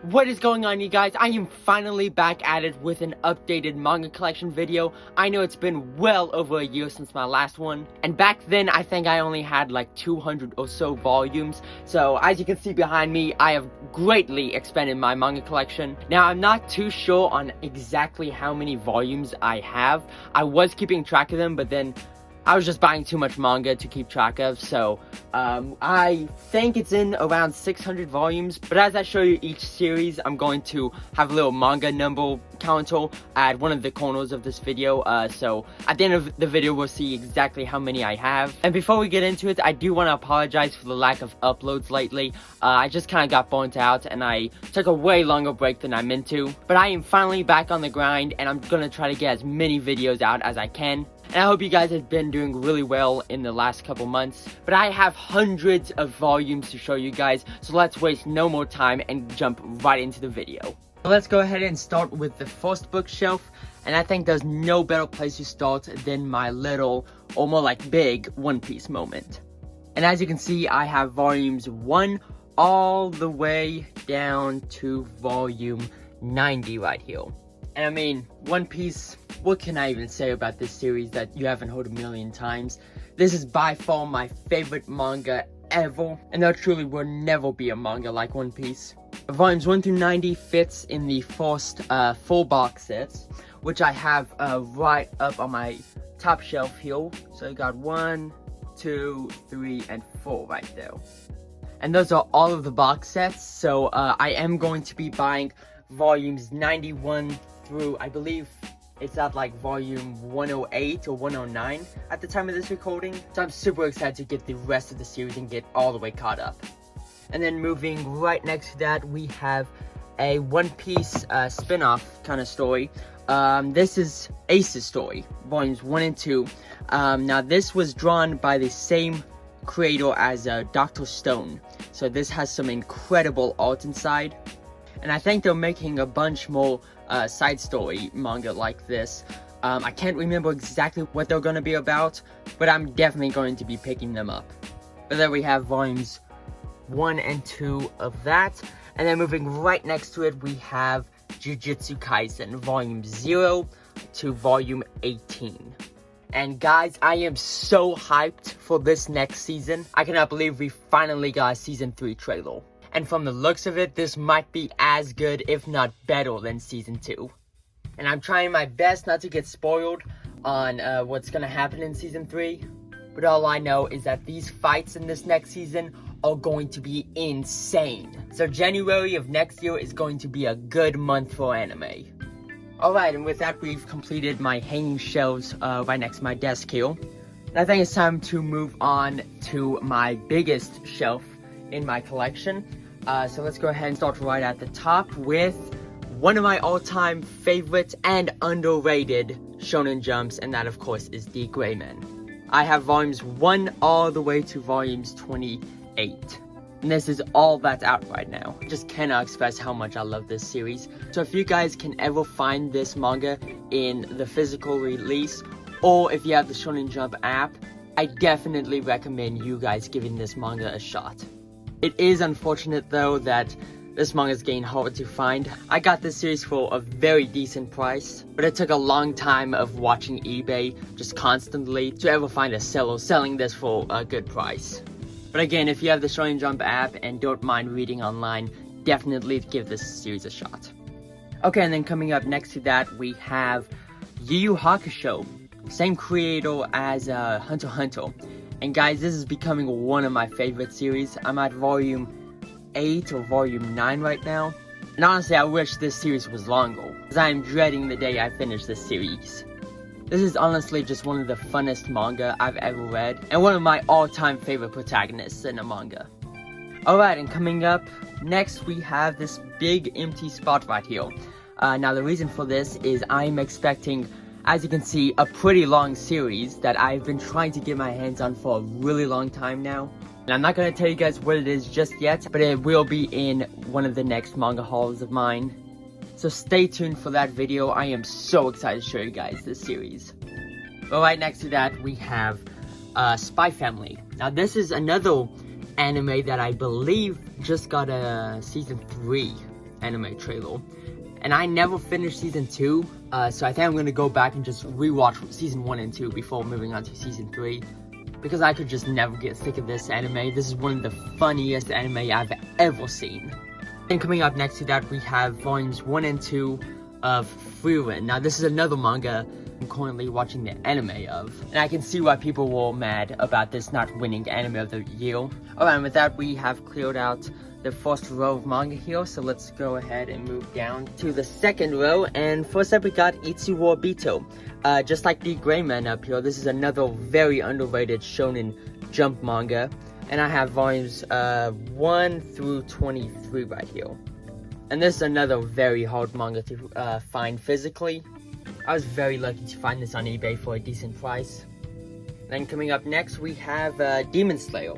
What is going on, you guys? I am finally back at it with an updated manga collection video. I know it's been well over a year since my last one, and back then I think I only had like 200 or so volumes. So as you can see behind me, I have greatly expanded my manga collection. Now I'm not too sure on exactly how many volumes I have. I was keeping track of them, but then I was just buying too much manga to keep track of, so I think it's in around 600 volumes. But as I show you each series, I'm going to have a little manga number counter at one of the corners of this video. So at the end of the video, we'll see exactly how many I have. And before we get into it, I do want to apologize for the lack of uploads lately. I just kind of got burnt out, and I took a way longer break than I meant to. But I am finally back on the grind, and I'm going to try to get as many videos out as I can. And I hope you guys have been doing really well in the last couple months. But I have hundreds of volumes to show you guys, so let's waste no more time and jump right into the video. Let's go ahead and start with the first bookshelf. And I think there's no better place to start than my little, or more like big, One Piece moment. And as you can see, I have volumes 1 all the way down to volume 90 right here. And I mean, One Piece, what can I even say about this series that you haven't heard a million times? This is by far my favorite manga ever, and there truly will never be a manga like One Piece. Volumes 1 through 90 fits in the first 4 box sets, which I have right up on my top shelf here. So you got 1, 2, 3, and 4 right there. And those are all of the box sets, so I am going to be buying volumes 91 through, I believe it's at like volume 108 or 109 at the time of this recording. So I'm super excited to get the rest of the series and get all the way caught up. And then moving right next to that, we have a One Piece spin-off kind of story. This is Ace's story, volumes 1 and 2. Now this was drawn by the same creator as Dr. Stone. So this has some incredible art inside. And I think they're making a bunch more side story manga like this. I can't remember exactly what they're going to be about, but I'm definitely going to be picking them up. But then we have volumes 1 and 2 of that. And then moving right next to it, we have Jujutsu Kaisen, volume 0 to volume 18. And guys, I am so hyped for this next season. I cannot believe we finally got a season 3 trailer. And from the looks of it, this might be as good, if not better, than Season 2. And I'm trying my best not to get spoiled on what's going to happen in Season 3. But all I know is that these fights in this next season are going to be insane. So January of next year is going to be a good month for anime. Alright, and with that, we've completed my hanging shelves right next to my desk here. And I think it's time to move on to my biggest shelf in my collection. So let's go ahead and start right at the top with one of my all-time favorite and underrated shonen jumps, and that of course is The Gray Man. I have volumes 1 all the way to volumes 28. And this is all that's out right now. I just cannot express how much I love this series. So if you guys can ever find this manga in the physical release, or if you have the Shonen Jump app, I definitely recommend you guys giving this manga a shot. It is unfortunate though that this manga is getting hard to find. I got this series for a very decent price, but it took a long time of watching eBay just constantly to ever find a seller selling this for a good price. But again, if you have the Shonen Jump app and don't mind reading online, definitely give this series a shot. Okay, and then coming up next to that, we have Yu Yu Hakusho. Same creator as Hunter x Hunter. And guys, this is becoming one of my favorite series. I'm at volume 8 or volume 9 right now. And honestly, I wish this series was longer, because I am dreading the day I finish this series. This is honestly just one of the funnest manga I've ever read, and one of my all-time favorite protagonists in a manga. Alright, and coming up next, we have this big empty spot right here. Now the reason for this is I'm expecting, as you can see, a pretty long series that I've been trying to get my hands on for a really long time now. And I'm not going to tell you guys what it is just yet, but it will be in one of the next manga hauls of mine. So stay tuned for that video. I am so excited to show you guys this series. But right next to that, we have Spy Family. Now this is another anime that I believe just got a season 3 anime trailer. And I never finished season 2, so I think I'm gonna go back and just rewatch season 1 and 2 before moving on to season 3. Because I could just never get sick of this anime. This is one of the funniest anime I've ever seen. And coming up next to that, we have volumes 1 and 2 of Vinland. Now this is another manga I'm currently watching the anime of. And I can see why people were mad about this not winning anime of the year. Alright, and with that, we have cleared out the first row of manga here, so let's go ahead and move down to the second row. And first up we got Itsuwa Bito. Just like the Gray Man up here, this is another very underrated shonen jump manga, and I have volumes 1 through 23 right here. And this is another very hard manga to find physically. I was very lucky to find this on eBay for a decent price. Then coming up next we have Demon Slayer,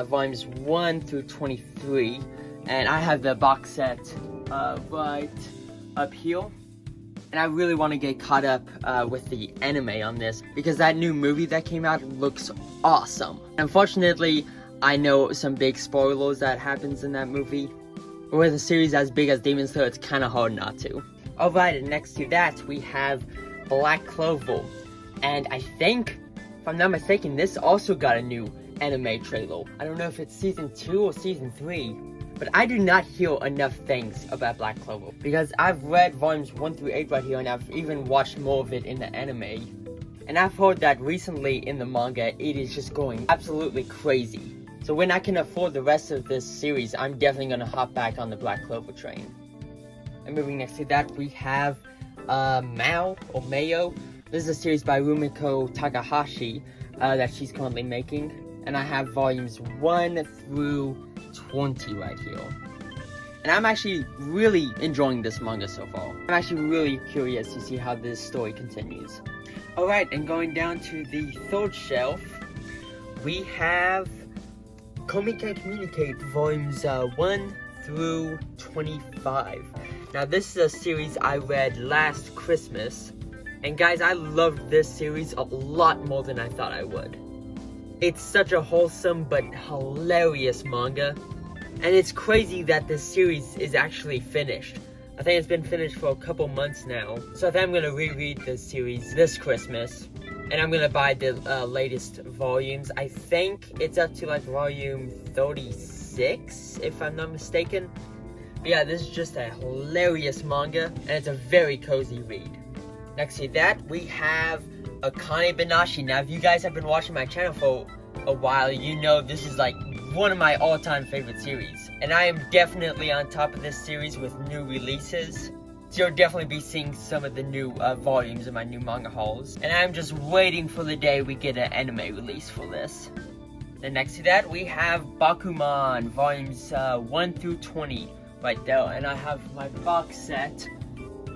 volumes 1 through 23, and I have the box set right up here. And I really want to get caught up with the anime on this, because that new movie that came out looks awesome. Unfortunately, I know some big spoilers that happens in that movie. But with a series as big as Demon Slayer, it's kind of hard not to. Alright, and next to that, we have Black Clover. And I think, if I'm not mistaken, this also got a new anime trailer. I don't know if it's season 2 or season 3. But I do not hear enough things about Black Clover, because I've read volumes 1 through 8 right here, and I've even watched more of it in the anime. And I've heard that recently in the manga, it is just going absolutely crazy. So when I can afford the rest of this series, I'm definitely going to hop back on the Black Clover train. And moving next to that, we have Mao, or Mayo. This is a series by Rumiko Takahashi that she's currently making. And I have volumes 1 through 20 right here. And I'm actually really enjoying this manga so far. I'm actually really curious to see how this story continues. Alright, and going down to the third shelf, we have Komike Communicate volumes 1 through 25. Now this is a series I read last Christmas, and guys, I loved this series a lot more than I thought I would. It's such a wholesome but hilarious manga, and it's crazy that this series is actually finished. I think it's been finished for a couple months now, so I think I'm going to reread this series this Christmas, and I'm going to buy the latest volumes. I think it's up to like volume 36, if I'm not mistaken. But yeah, this is just a hilarious manga, and it's a very cozy read. Next to that, we have Akane Banashi. Now, if you guys have been watching my channel for a while, you know this is like one of my all-time favorite series. And I am definitely on top of this series with new releases. So you'll definitely be seeing some of the new volumes of my new manga hauls. And I'm just waiting for the day we get an anime release for this. Then next to that, we have Bakuman, volumes 1 through 20 right there. And I have my box set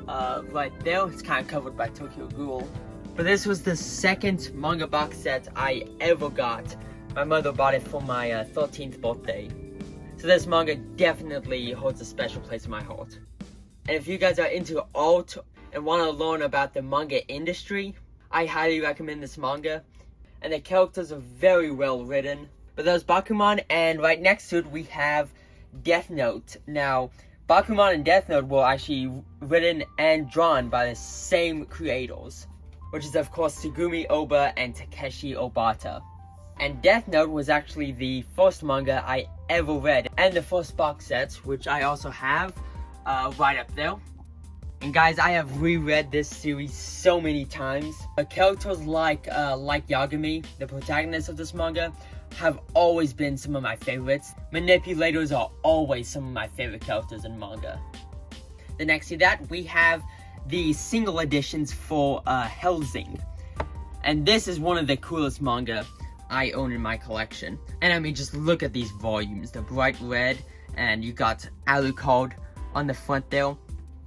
right there. It's kind of covered by Tokyo Ghoul. But this was the second manga box set I ever got. My mother bought it for my 13th birthday. So this manga definitely holds a special place in my heart. And if you guys are into art and want to learn about the manga industry, I highly recommend this manga. And the characters are very well written. But there's Bakuman, and right next to it we have Death Note. Now, Bakuman and Death Note were actually written and drawn by the same creators, which is of course Tsugumi Oba and Takeshi Obata. And Death Note was actually the first manga I ever read, and the first box set, which I also have right up there. And guys, I have reread this series so many times. Characters like Yagami, the protagonist of this manga, have always been some of my favorites. Manipulators are always some of my favorite characters in manga. The next to that, we have the single editions for Hellsing. And this is one of the coolest manga I own in my collection. And I mean, just look at these volumes. The bright red, and you got Alucard on the front there.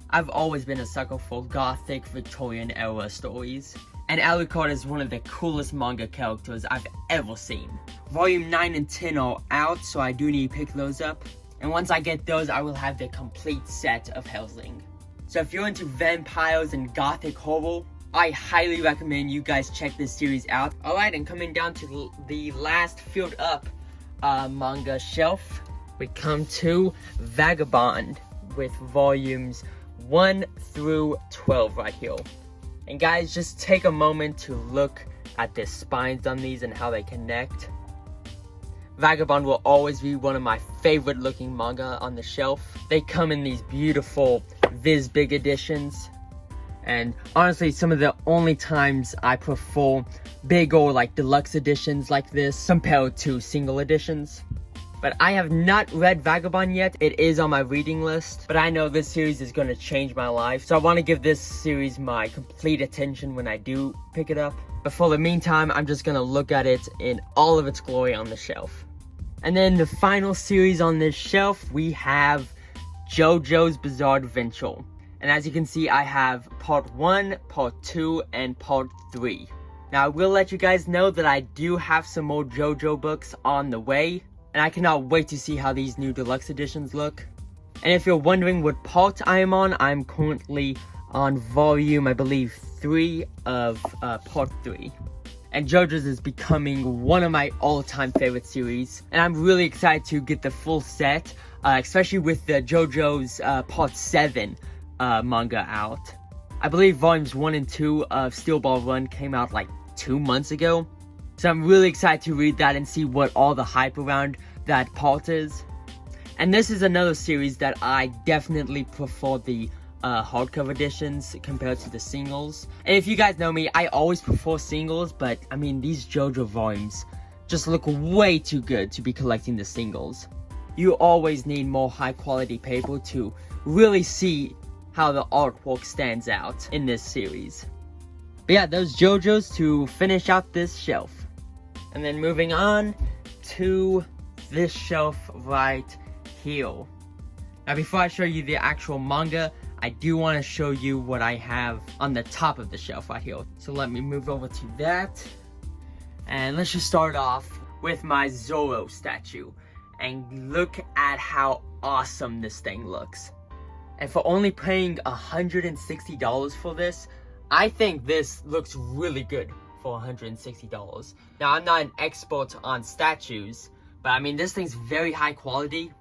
I've always been a sucker for gothic Victorian era stories. And Alucard is one of the coolest manga characters I've ever seen. Volume 9 and 10 are out, so I do need to pick those up. And once I get those, I will have the complete set of Hellsing. So if you're into vampires and gothic horror, I highly recommend you guys check this series out. Alright, and coming down to the last filled up manga shelf, we come to Vagabond. with volumes 1 through 12 right here. And guys, just take a moment to look at the spines on these and how they connect. Vagabond will always be one of my favorite looking manga on the shelf. They come in these beautiful Viz Big editions. And honestly, some of the only times I prefer big or like deluxe editions like this compared to single editions. But I have not read Vagabond yet. It is on my reading list, but I know this series is going to change my life. So I want to give this series my complete attention when I do pick it up. But for the meantime, I'm just going to look at it in all of its glory on the shelf. And then the final series on this shelf, we have JoJo's Bizarre Adventure. And as you can see, I have part 1, part 2, and part 3. Now I will let you guys know that I do have some more JoJo books on the way. And I cannot wait to see how these new deluxe editions look. And if you're wondering what part I am on, I'm currently on volume, I believe, 3 of part 3. And JoJo's is becoming one of my all-time favorite series. And I'm really excited to get the full set, especially with the JoJo's part 7 manga out. I believe volumes 1 and 2 of Steel Ball Run came out like 2 months ago. So I'm really excited to read that and see what all the hype around that part is. And this is another series that I definitely prefer the hardcover editions compared to the singles. And if you guys know me, I always prefer singles, but I mean, these JoJo volumes just look way too good to be collecting the singles. You always need more high quality paper to really see how the artwork stands out in this series. But yeah, those JoJo's to finish out this shelf. And then moving on to this shelf right here. Now before I show you the actual manga, I do want to show you what I have on the top of the shelf right here. So let me move over to that. And let's just start off with my Zoro statue. And look at how awesome this thing looks. And for only paying $160 for this, I think this looks really good for $160. Now, I'm not an expert on statues, but I mean, this thing's very high quality,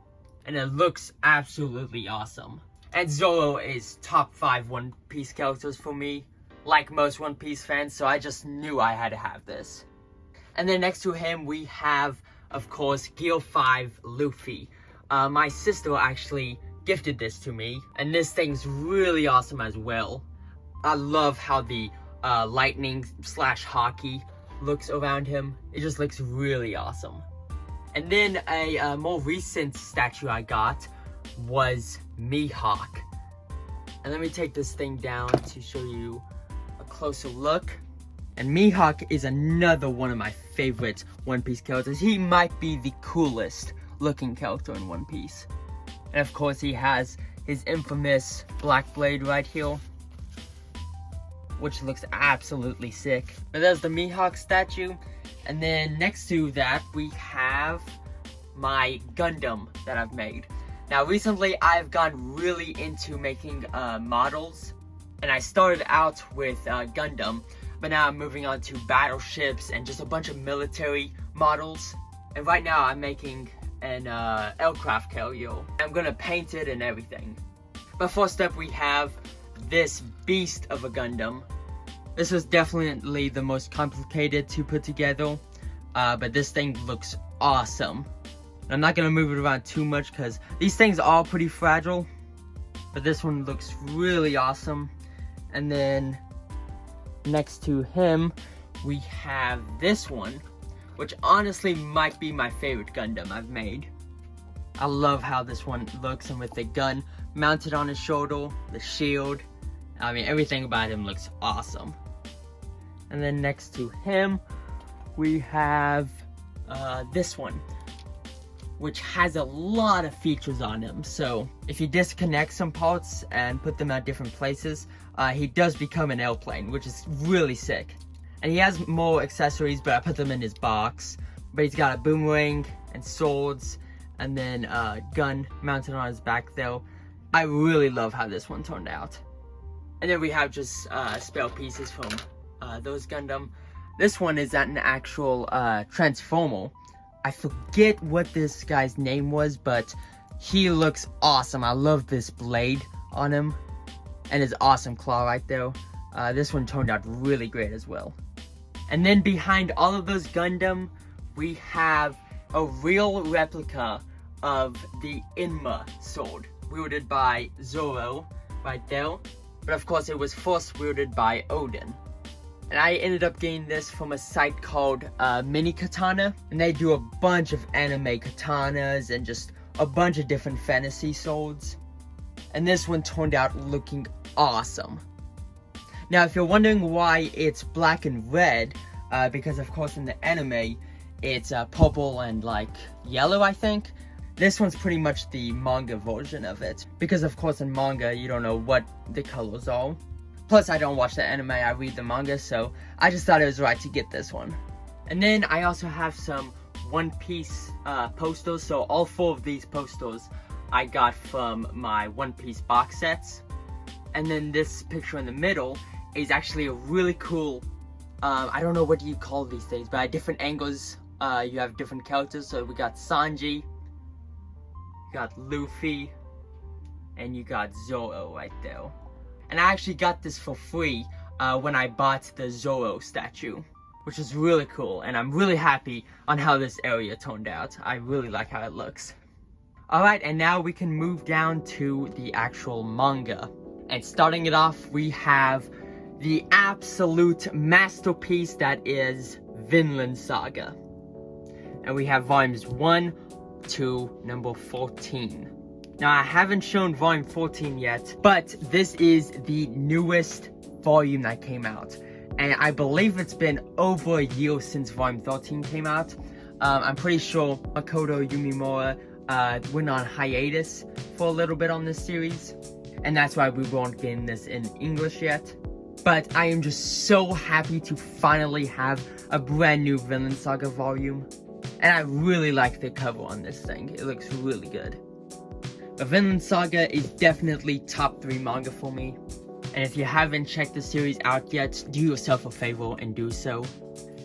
and it looks absolutely awesome. And Zoro is top 5 One Piece characters for me, like most One Piece fans, so I just knew I had to have this. And then next to him, we have, of course, Gear 5 Luffy. My sister actually gifted this to me, and this thing's really awesome as well. I love how the lightning slash hockey looks around him. It just looks really awesome. And then a more recent statue I got was Mihawk. And let me take this thing down to show you a closer look. And Mihawk is another one of my favorite One Piece characters. He might be the coolest looking character in One Piece. And of course he has his infamous Black Blade right here, which looks absolutely sick. But there's the Mihawk statue. And then next to that, we have my Gundam that I've made. Now recently, I've gone really into making models. And I started out with Gundam, but now I'm moving on to battleships and just a bunch of military models. And right now, I'm making an aircraft carrier. I'm gonna paint it and everything. But first up, we have this beast of a Gundam. This was definitely the most complicated to put together, but this thing looks awesome. I'm not gonna move it around too much because these things are pretty fragile, but this one looks really awesome. And then next to him, we have this one, which honestly might be my favorite Gundam I've made. I love how this one looks, and with the gun mounted on his shoulder, the shield, I mean, everything about him looks awesome. And then next to him, we have this one, which has a lot of features on him. So if you disconnect some parts and put them at different places, he does become an airplane, which is really sick. And he has more accessories, but I put them in his box. But he's got a boomerang and swords, and then a gun mounted on his back though. I really love how this one turned out. And then we have just spare pieces from those Gundam. This one is an actual Transformer. I forget what this guy's name was, but He looks awesome. I love this blade on him. And his awesome claw right there. This one turned out really great as well. And then behind all of those Gundam, we have a real replica of the Inma sword, wielded by Zoro right there. But of course it was first wielded by Odin. And I ended up getting this from a site called Mini Katana. And they do a bunch of anime katanas and just a bunch of different fantasy swords. And this one turned out looking awesome. Now, if you're wondering why it's black and red, because of course in the anime, it's purple and like yellow, I think. This one's pretty much the manga version of it. Because of course in manga, you don't know what the colors are. Plus, I don't watch the anime, I read the manga, so I just thought it was right to get this one. And then I also have some One Piece posters, so all 4 of these posters I got from my One Piece box sets. And then this picture in the middle is actually a really cool, I don't know what do you call these things, but at different angles, you have different characters. So we got Sanji, you got Luffy, and you got Zoro right there. And I actually got this for free when I bought the Zoro statue, which is really cool. And I'm really happy on how this area turned out. I really like how it looks. Alright, and now we can move down to the actual manga. And starting it off, we have the absolute masterpiece that is Vinland Saga. And we have volumes 1 to number 14. Now, I haven't shown volume 14 yet, but this is the newest volume that came out. And I believe it's been over a year since volume 13 came out. I'm pretty sure Makoto Yumimura went on hiatus for a little bit on this series. And that's why we weren't getting this in English yet. But I am just so happy to finally have a brand new Vinland Saga volume. And I really like the cover on this thing. It looks really good. But Vinland Saga is definitely top 3 manga for me. And if you haven't checked the series out yet, do yourself a favor and do so.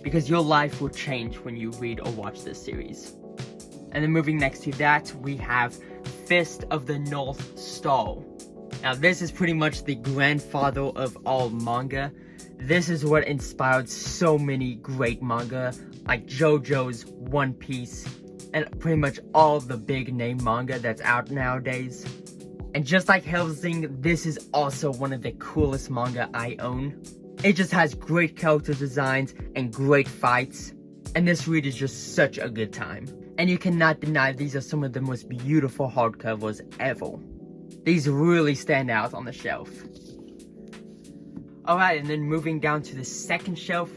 Because your life will change when you read or watch this series. And then moving next to that, we have Fist of the North Star. Now this is pretty much the grandfather of all manga. This is what inspired so many great manga, like JoJo's, One Piece, and pretty much all the big name manga that's out nowadays. And just like Hellsing, this is also one of the coolest manga I own. It just has great character designs and great fights, and this read is just such a good time. And you cannot deny these are some of the most beautiful hardcovers ever. These really stand out on the shelf. Alright, and then moving down to the second shelf,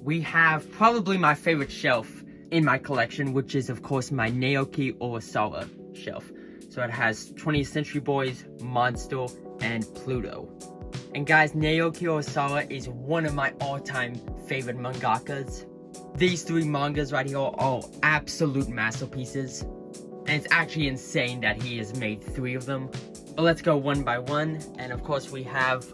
we have probably my favorite shelf in my collection, which is of course my Naoki Urasawa shelf. So it has 20th Century Boys, Monster, and Pluto. And guys, Naoki Urasawa is one of my all-time favorite mangakas. These 3 mangas right here are absolute masterpieces. And it's actually insane that he has made 3 of them. But let's go one by one. And of course we have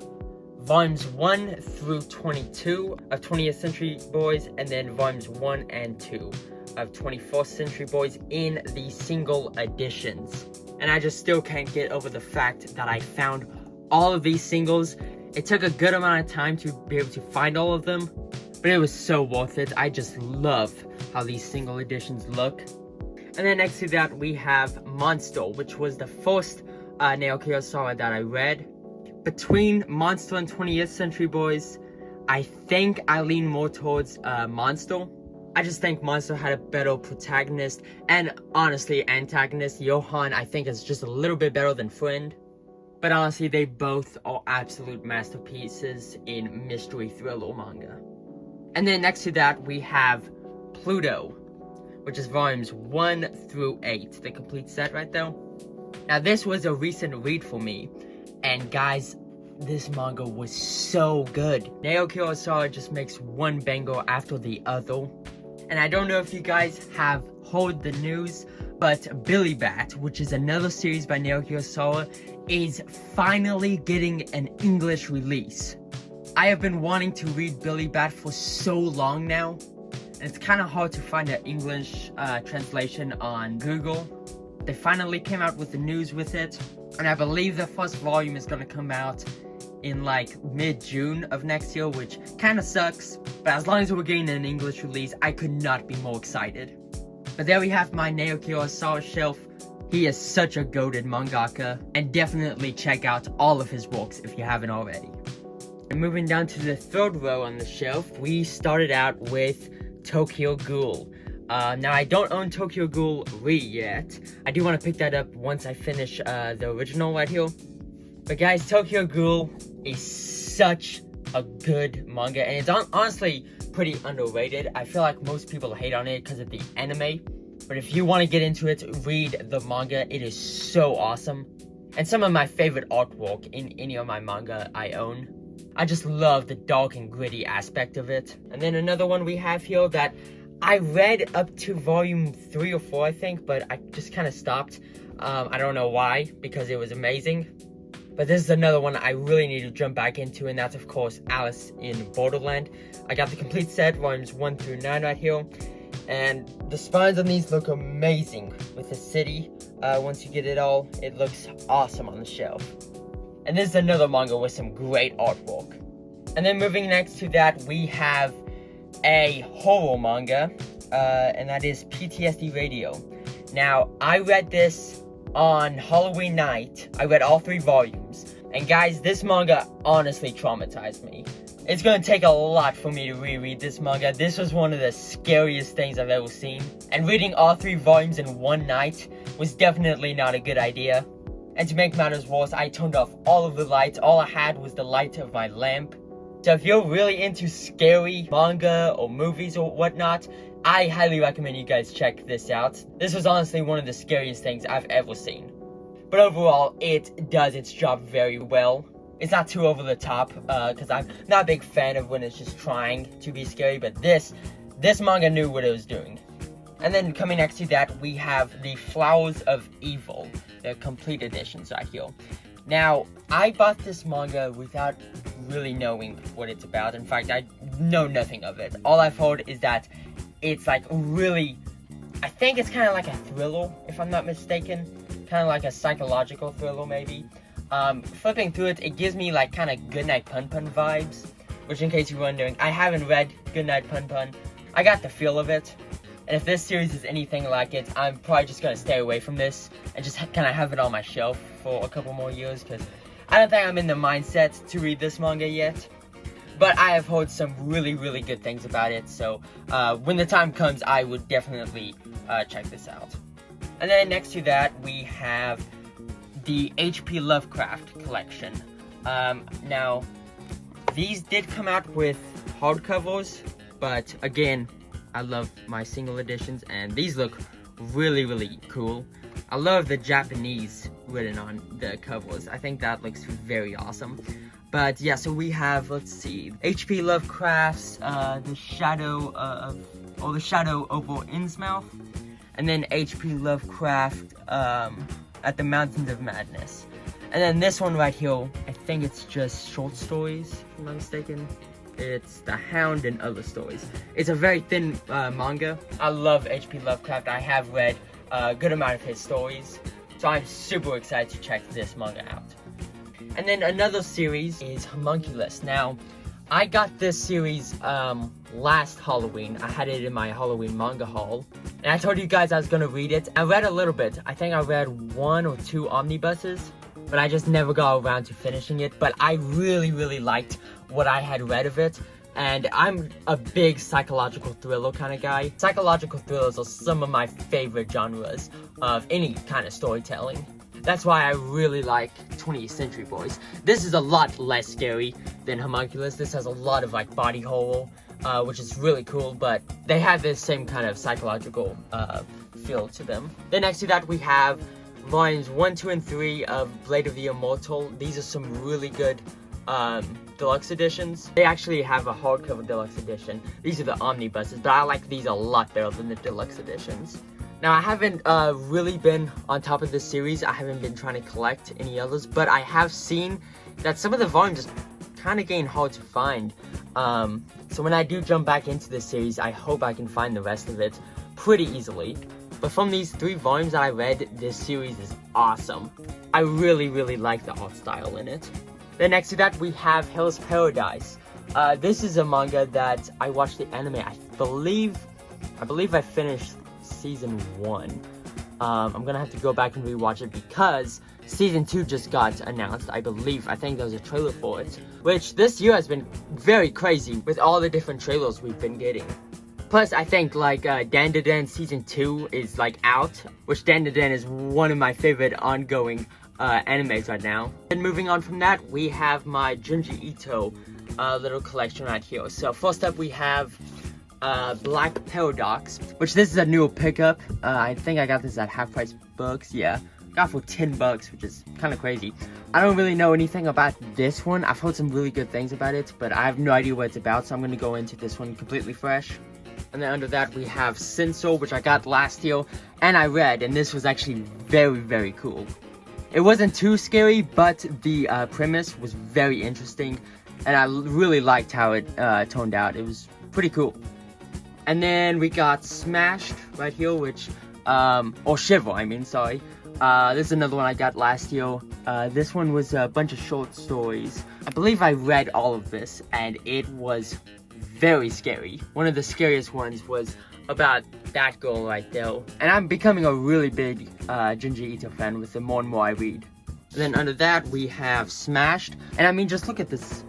volumes 1 through 22 of 20th Century Boys, and then volumes 1 and 2 of 21st Century Boys in the single editions. And I just still can't get over the fact that I found all of these singles. It took a good amount of time to be able to find all of them, but it was so worth it. I just love how these single editions look. And then next to that we have Monster, which was the first Naoki Urasawa that I read. Between Monster and 20th Century Boys, I think I lean more towards Monster. I just think Monster had a better protagonist, and honestly antagonist. Johan, I think, is just a little bit better than Friend. But honestly, they both are absolute masterpieces in mystery thriller manga. And then next to that, we have Pluto, which is volumes 1 through 8, the complete set right there. Now this was a recent read for me, and guys, this manga was so good. Naoki Urasawa just makes one banger after the other. And I don't know if you guys have heard the news, but Billy Bat, which is another series by Naoki Urasawa, is finally getting an English release. I have been wanting to read Billy Bat for so long now, and it's kind of hard to find an English translation on Google. They finally came out with the news with it, and I believe the first volume is gonna come out in like mid-June of next year, which kind of sucks, but as long as we're getting an English release, I could not be more excited. But there we have my Naoki Urasawa shelf. He is such a goated mangaka, and definitely check out all of his works if you haven't already. And moving down to the third row on the shelf, we started out with Tokyo Ghoul. Now I don't own Tokyo Ghoul Re yet. I do want to pick that up once I finish the original right here. But guys, Tokyo Ghoul is such a good manga, and it's honestly pretty underrated. I feel like most people hate on it because of the anime, but if you want to get into it, read the manga. It is so awesome, and some of my favorite artwork in any of my manga I own. I just love the dark and gritty aspect of it. And then another one we have here that I read up to volume 3 or 4, I think, but I just kind of stopped. I don't know why, because it was amazing. But this is another one I really need to jump back into, and that's of course Alice in Borderland. I got the complete set, volumes 1 through 9 right here. And the spines on these look amazing with the city. Once you get it all, it looks awesome on the shelf. And this is another manga with some great artwork. And then moving next to that, we have a horror manga, and that is PTSD Radio. Now, I read this on Halloween night. I read all 3 volumes. And guys, this manga honestly traumatized me. It's gonna take a lot for me to reread this manga. This was one of the scariest things I've ever seen. And reading all 3 volumes in one night was definitely not a good idea. And to make matters worse, I turned off all of the lights. All I had was the light of my lamp. So if you're really into scary manga or movies or whatnot, I highly recommend you guys check this out. This was honestly one of the scariest things I've ever seen. But overall, it does its job very well. It's not too over the top, because I'm not a big fan of when it's just trying to be scary, but this manga knew what it was doing. And then coming next to that, we have the Flowers of Evil, the complete editions right here. Now, I bought this manga without really knowing what it's about. In fact, I know nothing of it. All I've heard is that it's like really, I think it's kind of like a thriller, if I'm not mistaken. Kind of like a psychological thriller, maybe. Flipping through it, it gives me like kind of Goodnight Pun Pun vibes. Which, in case you're wondering, I haven't read Goodnight Pun Pun. I got the feel of it. And if this series is anything like it, I'm probably just going to stay away from this and just kind of have it on my shelf for a couple more years, because I don't think I'm in the mindset to read this manga yet. But I have heard some really, really good things about it, so when the time comes, I would definitely check this out. And then next to that, we have the H.P. Lovecraft collection. Now, these did come out with hardcovers, but again, I love my single editions, and these look really, really cool. I love the Japanese written on the covers. I think that looks very awesome. But yeah, so we have, let's see, H.P. Lovecraft's The Shadow over Innsmouth, and then H.P. Lovecraft at the Mountains of Madness. And then this one right here, I think it's just short stories, if I'm not mistaken. It's The Hound and Other Stories. It's a very thin manga. I love H.P. Lovecraft. I have read a good amount of his stories, so I'm super excited to check this manga out. And then another series is Homunculus. Now, I got this series last Halloween. I had it in my Halloween manga haul, and I told you guys I was gonna read it. I read a little bit. I think I read 1 or 2 omnibuses, but I just never got around to finishing it. But I really, really liked what I had read of it, and I'm a big psychological thriller kind of guy. Psychological thrillers are some of my favorite genres of any kind of storytelling. That's why I really like 20th Century Boys. This is a lot less scary than Homunculus. This has a lot of like body horror, which is really cool, but they have this same kind of psychological feel to them. Then next to that, we have volumes 1, 2, and 3 of Blade of the Immortal. These are some really good deluxe editions. They actually have a hardcover deluxe edition. These are the omnibuses, but I like these a lot better than the deluxe editions. Now, I haven't really been on top of this series. I haven't been trying to collect any others, but I have seen that some of the volumes are kind of getting hard to find. So when I do jump back into this series, I hope I can find the rest of it pretty easily. but from these 3 volumes that I read, this series is awesome. I really like the art style in it. Then next to that, we have Hell's Paradise. This is a manga that I watched the anime. I believe I finished season 1. I'm gonna have to go back and rewatch it because season 2 just got announced, I believe. I think there was a trailer for it, which this year has been very crazy with all the different trailers we've been getting. Plus, I think like Dandadan season 2 is like out, which Dandadan is one of my favorite ongoing animes right now. And moving on from that, we have my Junji Ito little collection right here. So first up, we have Black Paradox, which this is a new pickup. I think I got this at half price books. Yeah, got for $10, which is kind of crazy. I don't really know anything about this one. I've heard some really good things about it, but I have no idea what it's about, so I'm gonna go into this one completely fresh. And then under that, we have Sensor, which I got last year, and I read, and this was actually very cool. It wasn't too scary, but the premise was very interesting, and I really liked how it turned out. It was pretty cool. And then we got Smashed right here, which, or Shiver, I mean, sorry. This is another one I got last year. This one was a bunch of short stories. I believe I read all of this, and it was very scary. One of the scariest ones was about that girl right there. And I'm becoming a really big Junji Ito fan with the more and more I read. And then under that, we have Smashed. And I mean, just look at this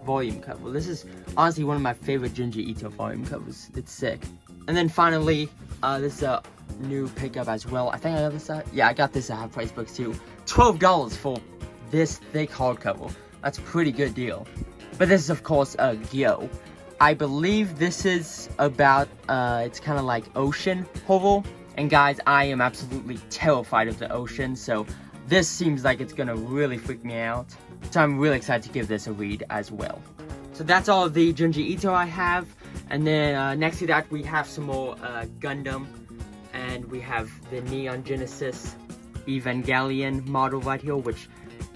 volume cover. This is honestly one of my favorite Junji Ito volume covers. It's sick. And then finally, this is a new pickup as well. I think I got this at, yeah, I got this at half price books too. $12 for this thick hardcover. That's a pretty good deal. But this is of course a Gyo. I believe this is about, it's kind of like ocean horror. And guys, I am absolutely terrified of the ocean, so this seems like it's gonna really freak me out. So I'm really excited to give this a read as well. So that's all of the Junji Ito I have. And then next to that, we have some more Gundam. And we have the Neon Genesis Evangelion model right here, which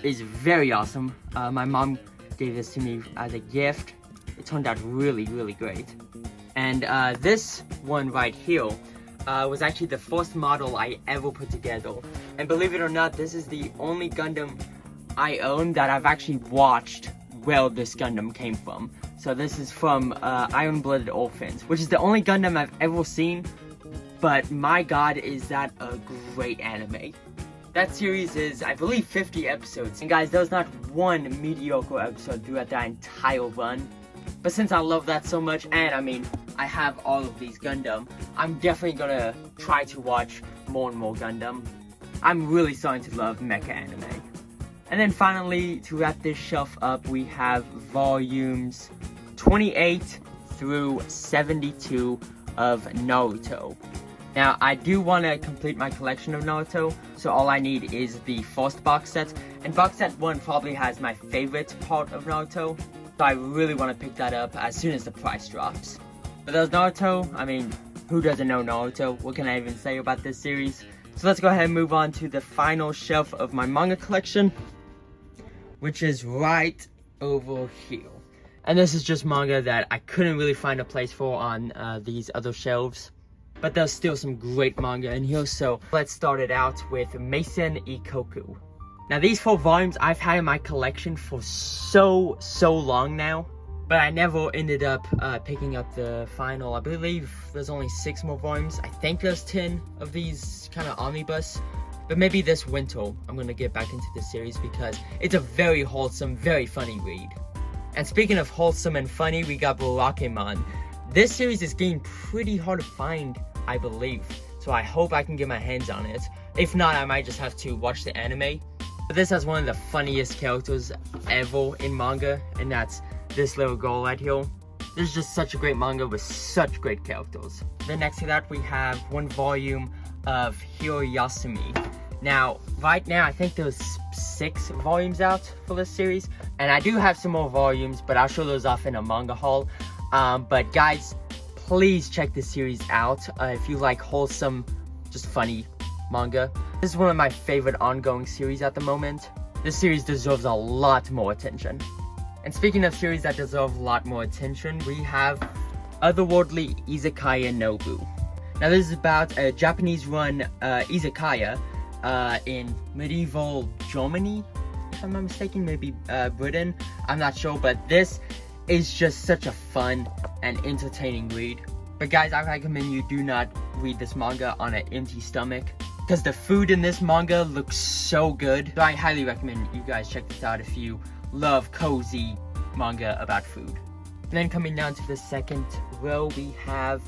is very awesome. My mom gave this to me as a gift. It turned out really great. And this one right here was actually the first model I ever put together. And believe it or not, this is the only Gundam I own that I've actually watched where this Gundam came from. So this is from Iron-Blooded Orphans, which is the only Gundam I've ever seen. But my god, is that a great anime. That series is, I believe, 50 episodes. And guys, there was not one mediocre episode throughout that entire run. But since I love that so much, and I mean, I have all of these Gundam, I'm definitely gonna try to watch more and more Gundam. I'm really starting to love mecha anime. And then finally, to wrap this shelf up, we have volumes 28 through 72 of Naruto. Now, I do want to complete my collection of Naruto, so all I need is the first box set. And box set 1 probably has my favorite part of Naruto, so I really want to pick that up as soon as the price drops. But there's Naruto. I mean, who doesn't know Naruto? What can I even say about this series? So let's go ahead and move on to the final shelf of my manga collection, which is right over here. And this is just manga that I couldn't really find a place for on these other shelves. But there's still some great manga in here, so let's start it out with Mason Ikoku. Now these 4 volumes I've had in my collection for so long now, but I never ended up picking up the final. I believe there's only 6 more volumes. I think there's 10 of these kind of omnibus, but maybe this winter I'm gonna get back into this series because it's a very wholesome, very funny read. And speaking of wholesome and funny, we got Barakeman. This series is getting pretty hard to find, I believe, so I hope I can get my hands on it. If not, I might just have to watch the anime. But this has one of the funniest characters ever in manga, and that's this little girl right here. This is just such a great manga with such great characters. Then next to that, we have 1 volume of Hiroyasumi. Now, right now, I think there's 6 volumes out for this series, and I do have some more volumes, but I'll show those off in a manga haul. But guys, please check this series out if you like wholesome, just funny manga. This is one of my favorite ongoing series at the moment. This series deserves a lot more attention. And speaking of series that deserve a lot more attention, we have Otherworldly Izakaya Nobu. Now this is about a Japanese-run izakaya in medieval Germany, if I'm not mistaken, maybe Britain, I'm not sure, but this is just such a fun and entertaining read. But guys, I recommend you do not read this manga on an empty stomach, because the food in this manga looks so good. So I highly recommend you guys check this out if you love cozy manga about food. And then coming down to the second row, we have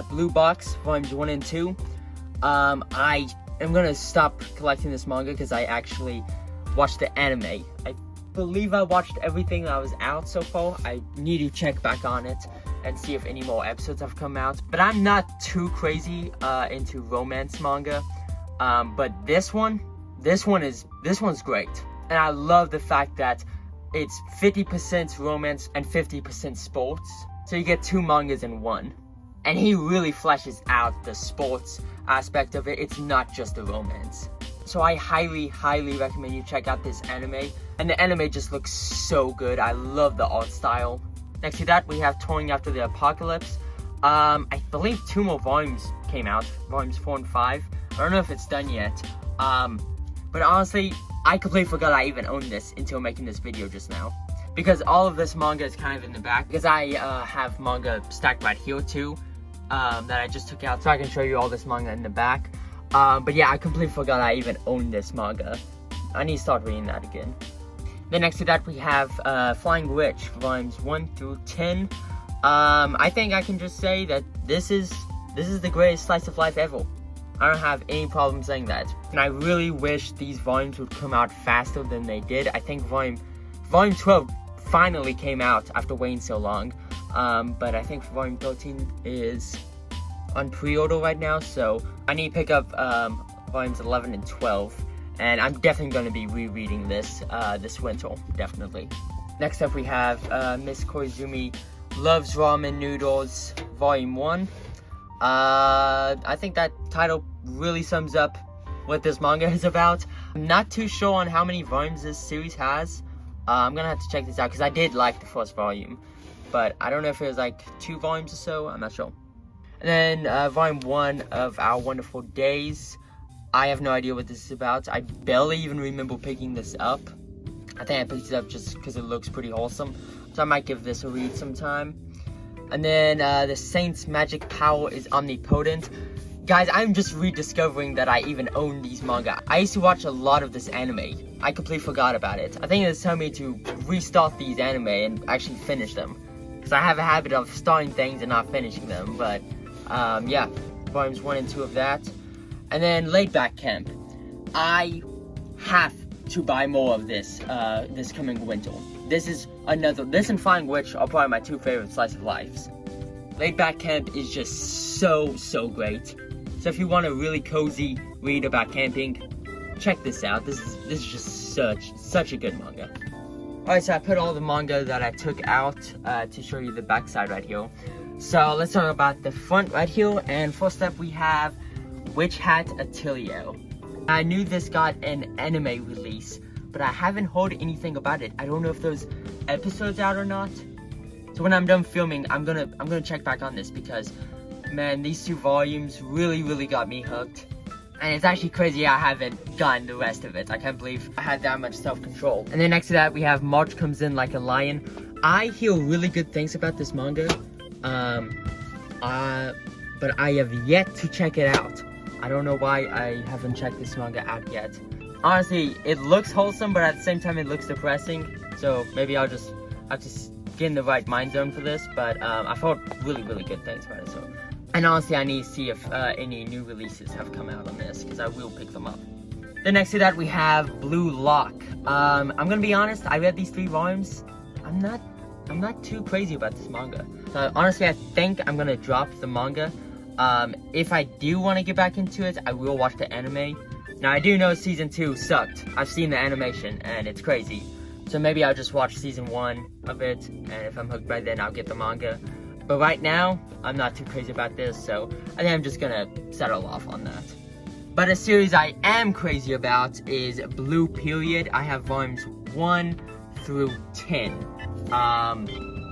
Blue Box, volumes 1 and 2. I am gonna stop collecting this manga because I actually watched the anime. I believe I watched everything that was out so far. I need to check back on it and see if any more episodes have come out. But I'm not too crazy into romance manga. But this one's great. And I love the fact that it's 50% romance and 50% sports. So you get 2 mangas in one. And he really fleshes out the sports aspect of it. It's not just the romance. So I highly, highly recommend you check out this anime. And the anime just looks so good. I love the art style. Next to that, we have Touring After the Apocalypse. I believe 2 more volumes came out, volumes 4 and 5. I don't know if it's done yet. But honestly, I completely forgot I even owned this until making this video just now. Because all of this manga is kind of in the back. Because I have manga stacked right here too, that I just took out. So I can show you all this manga in the back. But yeah, I completely forgot I even owned this manga. I need to start reading that again. Then next to that we have Flying Witch, volumes 1 through 10. I think I can just say that this is the greatest slice of life ever. I don't have any problem saying that. And I really wish these volumes would come out faster than they did. I think volume 12 finally came out after waiting so long. But I think volume 13 is on pre-order right now, so I need to pick up volumes 11 and 12. And I'm definitely going to be rereading this this winter, definitely. Next up we have Miss Koizumi Loves Ramen Noodles, Volume 1. I think that title really sums up what this manga is about. I'm not too sure on how many volumes this series has. I'm going to have to check this out because I did like the first volume. But I don't know if it was like 2 volumes or so, I'm not sure. And then Volume 1 of Our Wonderful Days. I have no idea what this is about. I barely even remember picking this up. I think I picked it up just because it looks pretty wholesome. So I might give this a read sometime. And then The Saint's Magic Power is Omnipotent. Guys, I'm just rediscovering that I even own these manga. I used to watch a lot of this anime. I completely forgot about it. I think it's time me to restart these anime and actually finish them. Because I have a habit of starting things and not finishing them. But yeah, volumes 1 and 2 of that. And then Laid Back Camp. I have to buy more of this this coming winter. This and Flying Witch are probably my 2 favorite slice of lives. Laid Back Camp is just so great. So if you want a really cozy read about camping, check this out. This is just such a good manga. Alright, so I put all the manga that I took out to show you the backside right here. So let's talk about the front right here. And first up we have Witch Hat Atelier. I knew this got an anime release, but I haven't heard anything about it. I don't know if those episodes out or not. So when I'm done filming, I'm gonna check back on this because, man, these 2 volumes really got me hooked. And it's actually crazy I haven't gotten the rest of it. I can't believe I had that much self-control. And then next to that, we have March Comes In Like a Lion. I hear really good things about this manga. But I have yet to check it out. I don't know why I haven't checked this manga out yet. Honestly, it looks wholesome, but at the same time it looks depressing. So maybe I'll just have to get in the right mind zone for this. But I've heard really good things about it. So, and honestly, I need to see if any new releases have come out on this, because I will pick them up. Then next to that we have Blue Lock. I'm gonna be honest, I read these 3 volumes. I'm not too crazy about this manga. So honestly, I think I'm gonna drop the manga. If I do want to get back into it, I will watch the anime. Now, I do know season 2 sucked. I've seen the animation, and it's crazy. So maybe I'll just watch season 1 of it, and if I'm hooked by then, I'll get the manga. But right now, I'm not too crazy about this, so I think I'm just gonna settle off on that. But a series I am crazy about is Blue Period. I have volumes 1 through 10.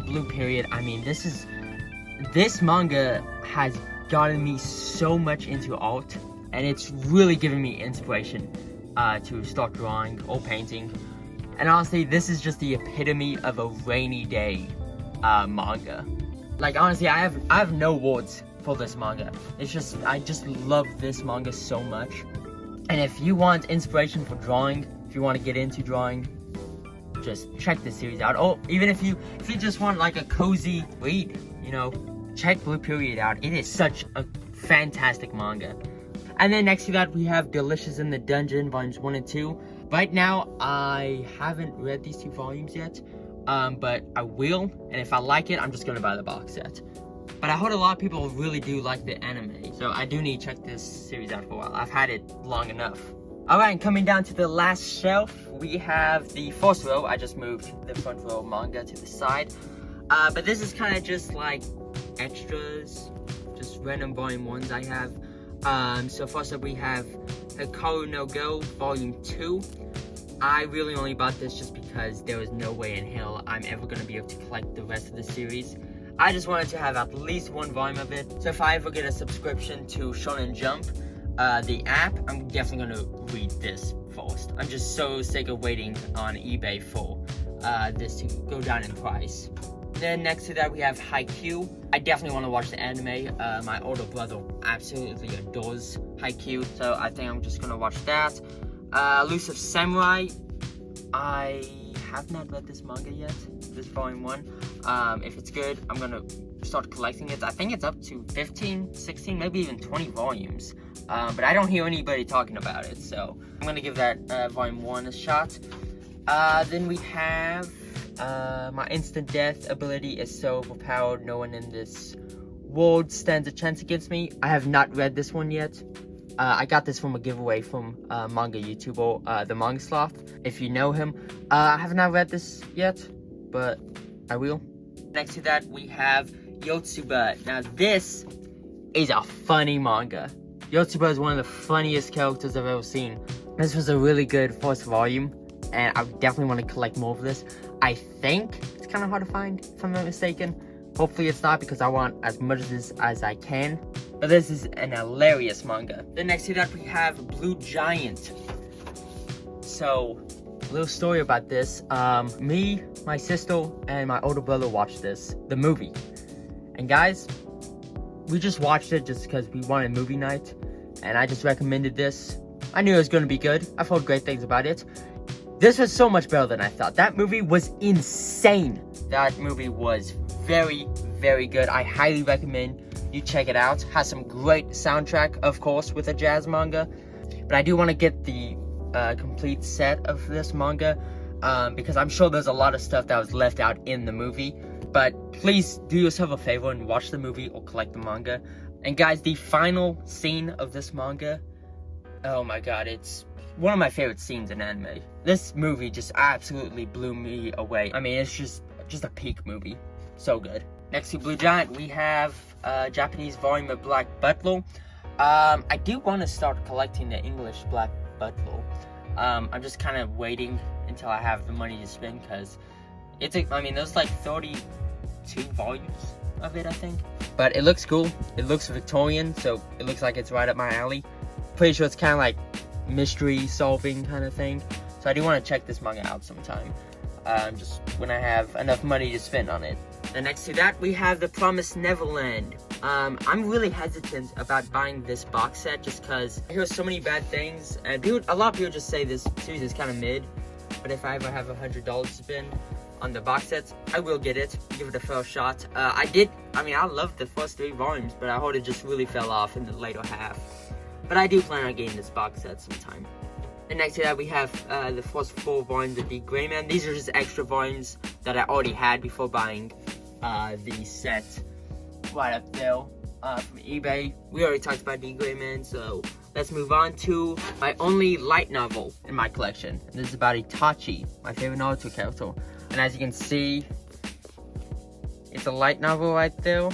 Blue Period, I mean, this manga has gotten me so much into art, and it's really given me inspiration to start drawing or painting. And honestly, this is just the epitome of a rainy day manga. Like, honestly, I have no words for this manga. I just love this manga so much. And if you want inspiration for drawing, if you want to get into drawing, just check this series out. Or even if you just want like a cozy read, you know, check Blue Period out. It is such a fantastic manga. And then next to that, we have Delicious in the Dungeon, volumes 1 and 2. Right now, I haven't read these 2 volumes yet, but I will. And if I like it, I'm just gonna buy the box set. But I heard a lot of people really do like the anime, so I do need to check this series out for a while. I've had it long enough. Alright, and coming down to the last shelf, we have the first row. I just moved the front row manga to the side. But this is kind of just like extras, just random volume 1s I have. So first up we have Hikaru no Go, volume 2. I really only bought this just because there was no way in hell I'm ever going to be able to collect the rest of the series. I just wanted to have at least 1 volume of it. So if I ever get a subscription to Shonen Jump, the app, I'm definitely going to read this first. I'm just so sick of waiting on eBay for this to go down in price. Then next to that we have Haikyuu. I definitely want to watch the anime. My older brother absolutely adores Haikyuu, so I think I'm just going to watch that. Elusive Samurai. I have not read this manga yet, this volume 1. If it's good, I'm going to start collecting it. I think it's up to 15, 16, maybe even 20 volumes. But I don't hear anybody talking about it, so I'm going to give that volume 1 a shot. Then we have my instant death ability is so overpowered, no one in this world stands a chance against me. I have not read this one yet. I got this from a giveaway from manga YouTuber, the Manga Sloth, if you know him. I have not read this yet, but I will. Next to that, we have Yotsuba. Now, this is a funny manga. Yotsuba is one of the funniest characters I've ever seen. This was a really good first volume, and I definitely want to collect more of this. I think it's kind of hard to find, if I'm not mistaken. Hopefully it's not, because I want as much of this as I can. But this is an hilarious manga. Then next to that we have Blue Giant. So, a little story about this. Me, my sister, and my older brother watched this, the movie. And guys, we just watched it just because we wanted movie night. And I just recommended this. I knew it was going to be good. I've heard great things about it. This was so much better than I thought. That movie was insane. That movie was very, very good. I highly recommend you check it out. Has some great soundtrack, of course, with a jazz manga. But I do want to get the complete set of this manga, because I'm sure there's a lot of stuff that was left out in the movie. But please do yourself a favor and watch the movie or collect the manga. And guys, the final scene of this manga, oh my god, it's one of my favorite scenes in anime. This movie just absolutely blew me away. I mean, it's just a peak movie. So good. Next to Blue Giant, we have Japanese volume of Black Butler. I do want to start collecting the English Black Butler. I'm just kind of waiting until I have the money to spend, because there's like 32 volumes of it, I think. But it looks cool. It looks Victorian, so it looks like it's right up my alley. Pretty sure it's kind of like mystery solving kind of thing. So I do want to check this manga out sometime. Just when I have enough money to spend on it. And next to that, we have The Promised Neverland. I'm really hesitant about buying this box set just because I hear so many bad things. And a lot of people just say this series is kind of mid. But if I ever have $100 to spend on the box sets, I will get it. Give it a fair shot. I loved the first 3 volumes, but I heard it just really fell off in the later half. But I do plan on getting this box set sometime. And next to that, we have the first 4 volumes of The Gray Man. These are just extra volumes that I already had before buying the set right up there from eBay. We already talked about The Gray Man, so let's move on to my only light novel in my collection. And this is about Itachi, my favorite Naruto character. And as you can see, it's a light novel right there.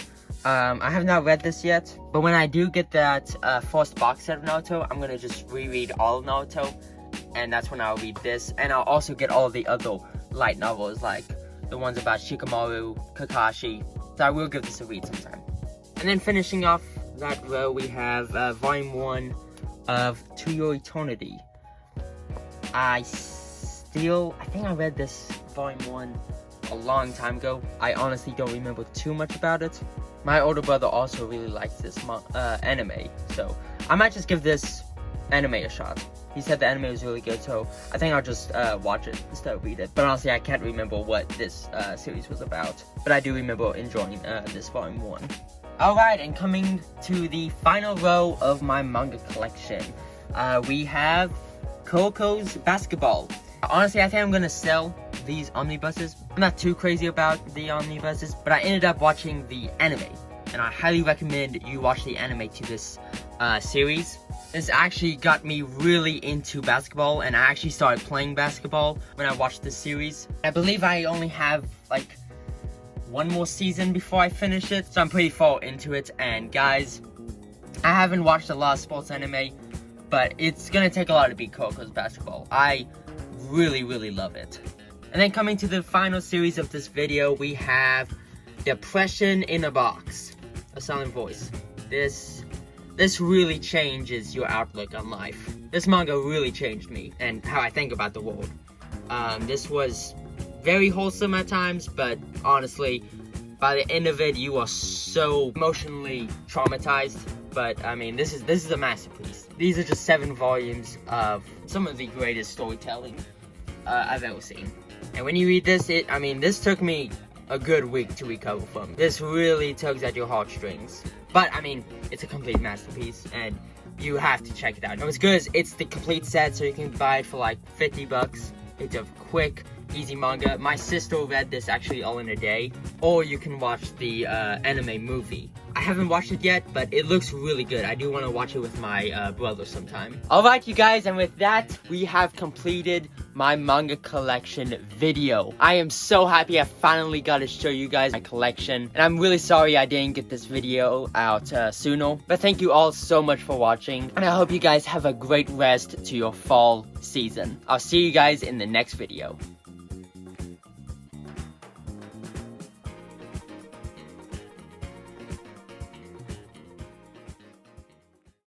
I have not read this yet, but when I do get that first box set of Naruto, I'm going to just reread all of Naruto, and that's when I'll read this. And I'll also get all the other light novels, like the ones about Shikamaru, Kakashi, so I will give this a read sometime. And then finishing off that row, we have Volume 1 of To Your Eternity. I think I read this Volume 1 a long time ago. I honestly don't remember too much about it. My older brother also really likes this anime, so I might just give this anime a shot. He said the anime was really good, so I think I'll just watch it instead of read it. But honestly, I can't remember what this series was about. But I do remember enjoying this Volume 1. Alright, and coming to the final row of my manga collection, we have Kuroko's Basketball. Honestly, I think I'm gonna sell these omnibuses. I'm not too crazy about the omnibuses, but I ended up watching the anime, and I highly recommend you watch the anime to this series. This actually got me really into basketball, and I actually started playing basketball when I watched this series. I believe I only have like one more season before I finish it, so I'm pretty far into it. And guys, I haven't watched a lot of sports anime, but it's gonna take a lot to beat Kuroko's Basketball. I really love it. And then coming to the final series of this video, we have Depression in a Box, A Silent Voice. This really changes your outlook on life. This manga really changed me and how I think about the world. This was very wholesome at times, but honestly, by the end of it, you are so emotionally traumatized. But I mean, this is a masterpiece. These are just 7 volumes of some of the greatest storytelling I've ever seen. And when you read this, this took me a good week to recover from. This really tugs at your heartstrings. But I mean, it's a complete masterpiece, and you have to check it out. And what's good is it's the complete set, so you can buy it for like 50 bucks. It's a quick, easy manga. My sister read this actually all in a day. Or you can watch the anime movie. I haven't watched it yet, but it looks really good. I do want to watch it with my brother sometime. Alright, you guys, and with that, we have completed my manga collection video. I am so happy I finally got to show you guys my collection. And I'm really sorry I didn't get this video out sooner. But thank you all so much for watching. And I hope you guys have a great rest to your fall season. I'll see you guys in the next video.